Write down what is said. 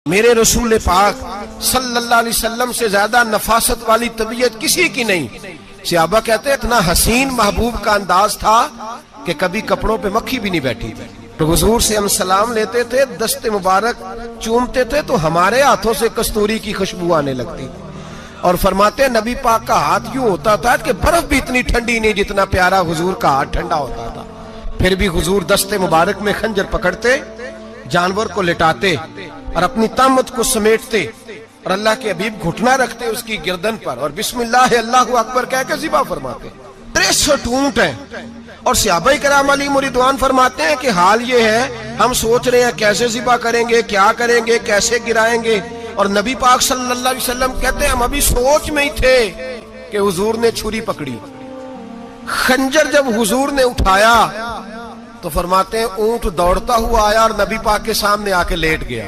मेरे रसूल पाक सल्लल्लाहु अलैहि वसल्लम से ज्यादा नफासत वाली तबीयत किसी की नहीं। सहाबा कहते हैं इतना हसीन महबूब का अंदाज था कि कभी कपड़ों पे मक्खी भी नहीं बैठी। तो हुजूर से हम सलाम लेते थे, दस्ते मुबारक चूमते थे तो हमारे हाथों से कस्तूरी की खुशबू आने लगती। और फरमाते नबी पाक का हाथ यूं होता था कि बर्फ भी इतनी ठंडी नहीं जितना प्यारा हुजूर का हाथ ठंडा होता था। फिर भी हुजूर दस्ते मुबारक में खंजर पकड़ते, जानवर को लिटाते और अपनी तामत को समेटते और अल्लाह के हबीब घुटना रखते उसकी गर्दन पर और बिस्मिल्लाह अल्लाहु अकबर कह के ज़िबा फरमाते। 63 ऊंट हैं और सहाबा किराम अलैहिम रिदवान फरमाते हैं कि हाल ये है, हम सोच रहे हैं कैसे ज़िबा करेंगे, क्या करेंगे, कैसे गिराएंगे। और नबी पाक सल्लल्लाहु अलैहि वसल्लम कहते हैं हम अभी सोच में ही थे कि हुजूर ने छुरी पकड़ी। खंजर जब हुजूर ने उठाया तो फरमाते हैं ऊंट दौड़ता हुआ आया और नबी पाक के सामने आके लेट गया।